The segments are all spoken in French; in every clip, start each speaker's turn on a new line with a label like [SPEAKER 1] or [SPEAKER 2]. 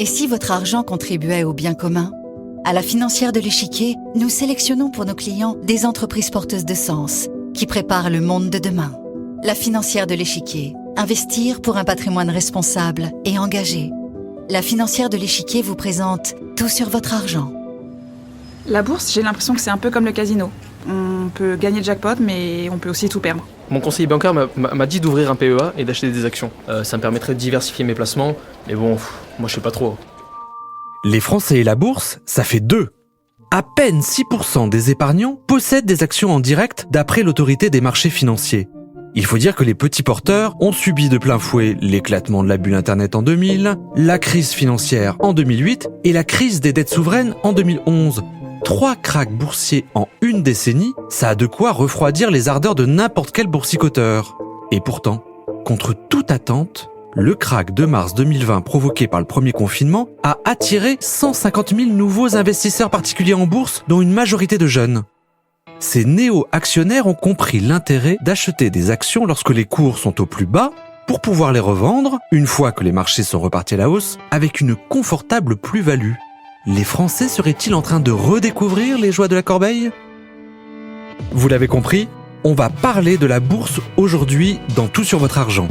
[SPEAKER 1] Et si votre argent contribuait au bien commun ? À la Financière de l'Échiquier, nous sélectionnons pour nos clients des entreprises porteuses de sens qui préparent le monde de demain. La Financière de l'Échiquier, investir pour un patrimoine responsable et engagé. La Financière de l'Échiquier vous présente Tout sur votre argent.
[SPEAKER 2] La bourse, j'ai l'impression que c'est un peu comme le casino. On peut gagner le jackpot, mais on peut aussi tout perdre.
[SPEAKER 3] Mon conseiller bancaire m'a dit d'ouvrir un PEA et d'acheter des actions. Ça me permettrait de diversifier mes placements, mais bon, moi je sais pas trop.
[SPEAKER 4] Les Français et la bourse, ça fait 2. À peine 6% des épargnants possèdent des actions en direct d'après l'autorité des marchés financiers. Il faut dire que les petits porteurs ont subi de plein fouet l'éclatement de la bulle Internet en 2000, la crise financière en 2008 et la crise des dettes souveraines en 2011. 3 cracks boursiers en une décennie, ça a de quoi refroidir les ardeurs de n'importe quel boursicoteur. Et pourtant, contre toute attente, le krach de mars 2020 provoqué par le premier confinement a attiré 150 000 nouveaux investisseurs particuliers en bourse, dont une majorité de jeunes. Ces néo-actionnaires ont compris l'intérêt d'acheter des actions lorsque les cours sont au plus bas pour pouvoir les revendre, une fois que les marchés sont repartis à la hausse, avec une confortable plus-value. Les Français seraient-ils en train de redécouvrir les joies de la corbeille ? Vous l'avez compris, on va parler de la bourse aujourd'hui dans Tout sur votre argent.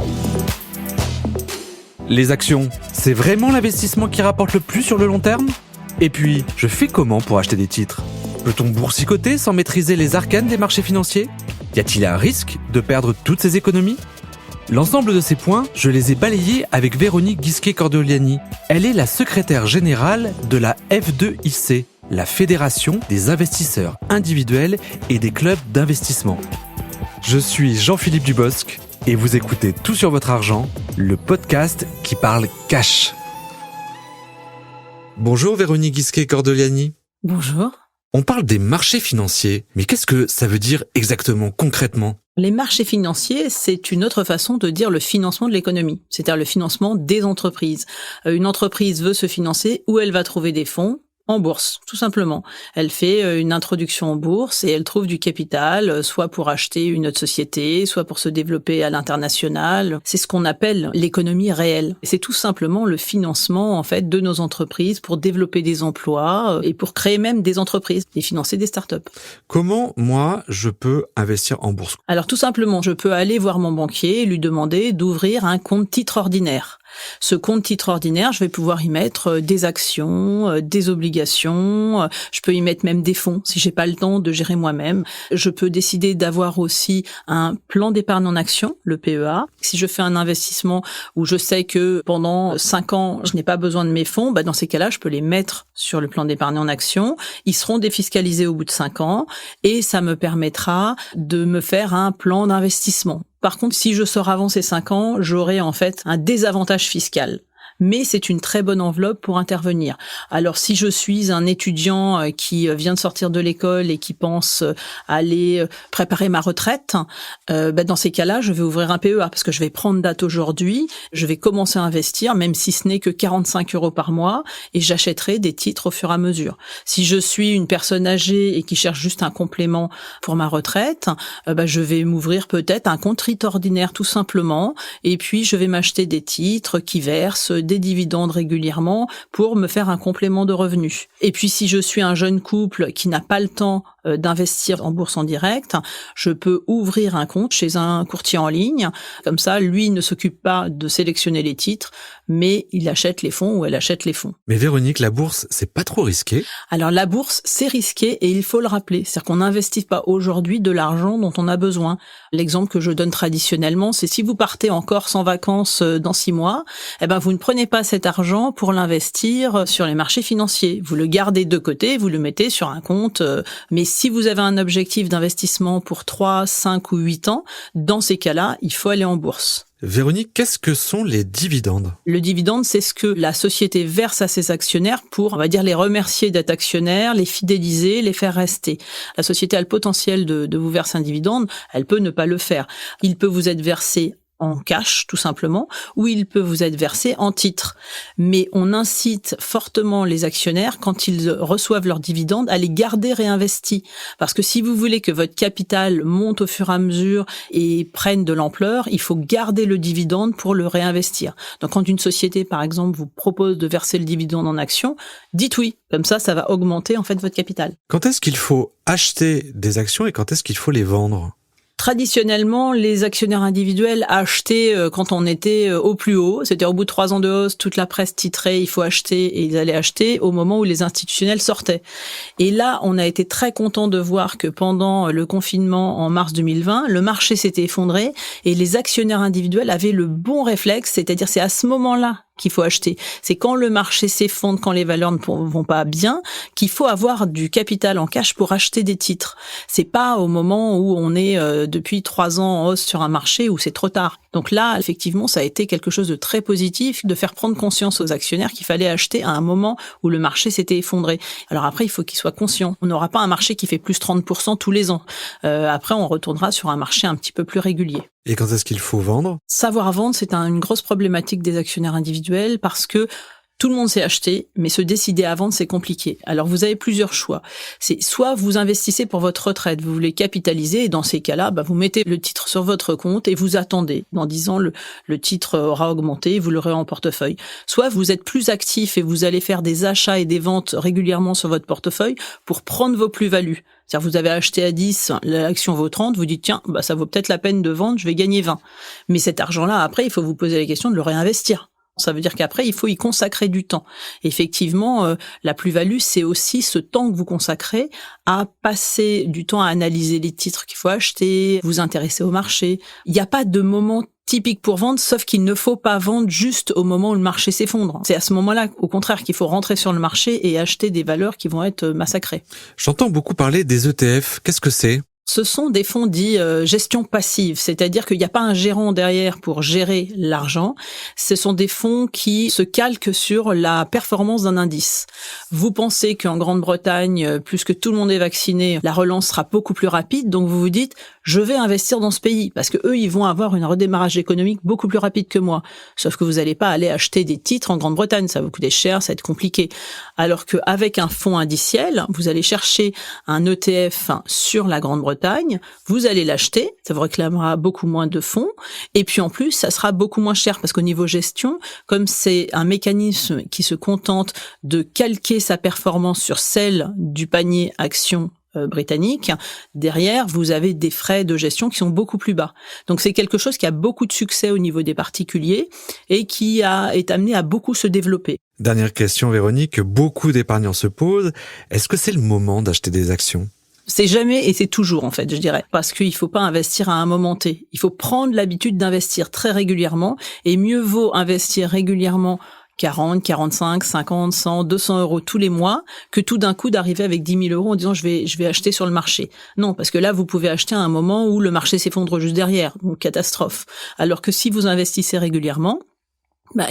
[SPEAKER 4] Les actions, c'est vraiment l'investissement qui rapporte le plus sur le long terme ? Et puis, je fais comment pour acheter des titres ? Peut-on boursicoter sans maîtriser les arcanes des marchés financiers ? Y a-t-il un risque de perdre toutes ses économies ? L'ensemble de ces points, je les ai balayés avec Véronique Ghisquet-Cordeliani. Elle est la secrétaire générale de la F2IC, la Fédération des investisseurs individuels et des clubs d'investissement. Je suis Jean-Philippe Dubosc et vous écoutez Tout sur votre argent, le podcast qui parle cash. Bonjour Véronique Ghisquet-Cordeliani.
[SPEAKER 5] Bonjour.
[SPEAKER 4] On parle des marchés financiers, mais qu'est-ce que ça veut dire exactement, concrètement ?
[SPEAKER 5] Les marchés financiers, c'est une autre façon de dire le financement de l'économie, c'est-à-dire le financement des entreprises. Une entreprise veut se financer, où elle va trouver des fonds ? En bourse, tout simplement. Elle fait une introduction en bourse et elle trouve du capital, soit pour acheter une autre société, soit pour se développer à l'international. C'est ce qu'on appelle l'économie réelle. C'est tout simplement le financement, en fait, de nos entreprises pour développer des emplois et pour créer même des entreprises et financer des startups.
[SPEAKER 4] Comment, moi, je peux investir en bourse ?
[SPEAKER 5] Alors, tout simplement, je peux aller voir mon banquier et lui demander d'ouvrir un compte titre ordinaire. Ce compte titre ordinaire, je vais pouvoir y mettre des actions, des obligations, je peux y mettre même des fonds si j'ai pas le temps de gérer moi-même. Je peux décider d'avoir aussi un plan d'épargne en action, le PEA. Si je fais un investissement où je sais que pendant 5 ans, je n'ai pas besoin de mes fonds, dans ces cas-là, je peux les mettre sur le plan d'épargne en action. Ils seront défiscalisés au bout de 5 ans et ça me permettra de me faire un plan d'investissement. Par contre, si je sors avant ces 5 ans, j'aurai en fait un désavantage fiscal. Mais c'est une très bonne enveloppe pour intervenir. Alors, si je suis un étudiant qui vient de sortir de l'école et qui pense aller préparer ma retraite, dans ces cas-là, je vais ouvrir un PEA parce que je vais prendre date aujourd'hui, je vais commencer à investir, même si ce n'est que 45 € par mois, et j'achèterai des titres au fur et à mesure. Si je suis une personne âgée et qui cherche juste un complément pour ma retraite, je vais m'ouvrir peut-être un compte titre ordinaire tout simplement, et puis je vais m'acheter des titres qui versent des dividendes régulièrement pour me faire un complément de revenus. Et puis si je suis un jeune couple qui n'a pas le temps d'investir en bourse en direct, je peux ouvrir un compte chez un courtier en ligne. Comme ça, lui ne s'occupe pas de sélectionner les titres, mais il achète les fonds ou elle achète les fonds.
[SPEAKER 4] Mais Véronique, la bourse, c'est pas trop risqué ?
[SPEAKER 5] Alors la bourse, c'est risqué et il faut le rappeler. C'est-à-dire qu'on n'investit pas aujourd'hui de l'argent dont on a besoin. L'exemple que je donne traditionnellement, c'est si vous partez en Corse en vacances dans 6 mois, vous ne prenez pas cet argent pour l'investir sur les marchés financiers. Vous le gardez de côté, vous le mettez sur un compte. Mais si vous avez un objectif d'investissement pour 3, 5 ou 8 ans, dans ces cas-là, il faut aller en bourse.
[SPEAKER 4] Véronique, qu'est-ce que sont les dividendes ?
[SPEAKER 5] Le dividende, c'est ce que la société verse à ses actionnaires pour, on va dire, les remercier d'être actionnaires, les fidéliser, les faire rester. La société a le potentiel de vous verser un dividende, elle peut ne pas le faire. Il peut vous être versé en cash, tout simplement, ou il peut vous être versé en titres. Mais on incite fortement les actionnaires, quand ils reçoivent leurs dividendes, à les garder réinvestis. Parce que si vous voulez que votre capital monte au fur et à mesure et prenne de l'ampleur, il faut garder le dividende pour le réinvestir. Donc quand une société, par exemple, vous propose de verser le dividende en actions, dites oui. Comme ça va augmenter en fait votre capital.
[SPEAKER 4] Quand est-ce qu'il faut acheter des actions et quand est-ce qu'il faut les vendre ?
[SPEAKER 5] Traditionnellement, les actionnaires individuels achetaient quand on était au plus haut, c'est-à-dire au bout de 3 ans de hausse, toute la presse titrait, il faut acheter, et ils allaient acheter au moment où les institutionnels sortaient. Et là, on a été très content de voir que pendant le confinement en mars 2020, le marché s'était effondré et les actionnaires individuels avaient le bon réflexe, c'est-à-dire c'est à ce moment-là qu'il faut acheter. C'est quand le marché s'effondre, quand les valeurs ne vont pas bien, qu'il faut avoir du capital en cash pour acheter des titres. C'est pas au moment où on est depuis 3 ans en hausse sur un marché où c'est trop tard. Donc là, effectivement, ça a été quelque chose de très positif de faire prendre conscience aux actionnaires qu'il fallait acheter à un moment où le marché s'était effondré. Alors après, il faut qu'ils soient conscients. On n'aura pas un marché qui fait plus 30% tous les ans. Après, on retournera sur un marché un petit peu plus régulier.
[SPEAKER 4] Et quand est-ce qu'il faut vendre ?
[SPEAKER 5] Savoir vendre, c'est une grosse problématique des actionnaires individuels parce que tout le monde sait acheter, mais se décider à vendre, c'est compliqué. Alors, vous avez plusieurs choix. C'est soit vous investissez pour votre retraite, vous voulez capitaliser, et dans ces cas-là, vous mettez le titre sur votre compte et vous attendez. Dans 10 ans, le titre aura augmenté, vous l'aurez en portefeuille. Soit vous êtes plus actif et vous allez faire des achats et des ventes régulièrement sur votre portefeuille pour prendre vos plus-values. C'est-à-dire, vous avez acheté à 10, l'action vaut 30, vous dites, tiens, ça vaut peut-être la peine de vendre, je vais gagner 20. Mais cet argent-là, après, il faut vous poser la question de le réinvestir. Ça veut dire qu'après, il faut y consacrer du temps. Effectivement, la plus-value, c'est aussi ce temps que vous consacrez à passer du temps à analyser les titres qu'il faut acheter, vous intéresser au marché. Il n'y a pas de moment typique pour vendre, sauf qu'il ne faut pas vendre juste au moment où le marché s'effondre. C'est à ce moment-là, au contraire, qu'il faut rentrer sur le marché et acheter des valeurs qui vont être massacrées.
[SPEAKER 4] J'entends beaucoup parler des ETF. Qu'est-ce que c'est ?
[SPEAKER 5] Ce sont des fonds dits gestion passive, c'est-à-dire qu'il n'y a pas un gérant derrière pour gérer l'argent. Ce sont des fonds qui se calquent sur la performance d'un indice. Vous pensez qu'en Grande-Bretagne, puisque tout le monde est vacciné, la relance sera beaucoup plus rapide, donc vous vous dites je vais investir dans ce pays parce que eux ils vont avoir un redémarrage économique beaucoup plus rapide que moi. Sauf que vous n'allez pas aller acheter des titres en Grande-Bretagne, ça va vous coûter cher, ça va être compliqué. Alors qu'avec un fonds indiciel, vous allez chercher un ETF sur la Grande-Bretagne, vous allez l'acheter, ça vous réclamera beaucoup moins de fonds, et puis en plus, ça sera beaucoup moins cher, parce qu'au niveau gestion, comme c'est un mécanisme qui se contente de calquer sa performance sur celle du panier action britannique, derrière, vous avez des frais de gestion qui sont beaucoup plus bas. Donc c'est quelque chose qui a beaucoup de succès au niveau des particuliers et qui est amené à beaucoup se développer.
[SPEAKER 4] Dernière question, Véronique, que beaucoup d'épargnants se posent. Est-ce que c'est le moment d'acheter des actions ?
[SPEAKER 5] C'est jamais et c'est toujours, en fait, je dirais. Parce qu'il faut pas investir à un moment T. Il faut prendre l'habitude d'investir très régulièrement et mieux vaut investir régulièrement 40, 45, 50, 100, 200 euros tous les mois que tout d'un coup d'arriver avec 10 000 euros en disant je vais acheter sur le marché. Non, parce que là, vous pouvez acheter à un moment où le marché s'effondre juste derrière. Donc, catastrophe. Alors que si vous investissez régulièrement,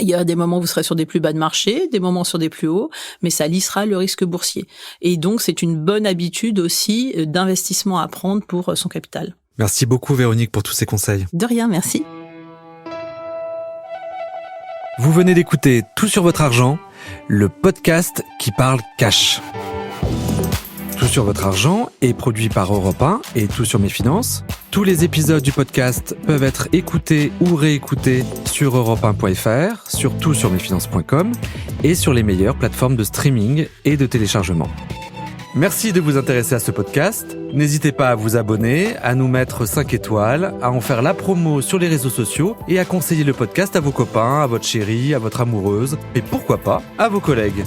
[SPEAKER 5] il y a des moments où vous serez sur des plus bas de marché, des moments sur des plus hauts, mais ça lissera le risque boursier. Et donc, c'est une bonne habitude aussi d'investissement à prendre pour son capital.
[SPEAKER 4] Merci beaucoup, Véronique, pour tous ces conseils.
[SPEAKER 5] De rien, merci.
[SPEAKER 4] Vous venez d'écouter Tout sur votre argent, le podcast qui parle cash. Tout sur votre argent est produit par Europe 1 et Tout sur mes finances. Tous les épisodes du podcast peuvent être écoutés ou réécoutés sur europe1.fr, sur toutsurmesfinances.com et sur les meilleures plateformes de streaming et de téléchargement. Merci de vous intéresser à ce podcast. N'hésitez pas à vous abonner, à nous mettre 5 étoiles, à en faire la promo sur les réseaux sociaux et à conseiller le podcast à vos copains, à votre chérie, à votre amoureuse et pourquoi pas à vos collègues.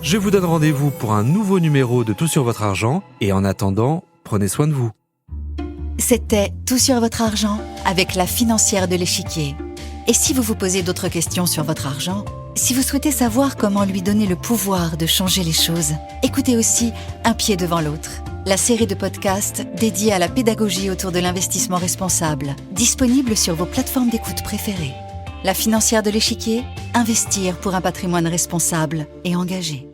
[SPEAKER 4] Je vous donne rendez-vous pour un nouveau numéro de Tout sur votre argent et en attendant, prenez soin de vous.
[SPEAKER 1] C'était Tout sur votre argent avec la financière de l'échiquier. Et si vous vous posez d'autres questions sur votre argent, si vous souhaitez savoir comment lui donner le pouvoir de changer les choses, écoutez aussi Un pied devant l'autre, la série de podcasts dédiée à la pédagogie autour de l'investissement responsable, disponible sur vos plateformes d'écoute préférées. La financière de l'échiquier, investir pour un patrimoine responsable et engagé.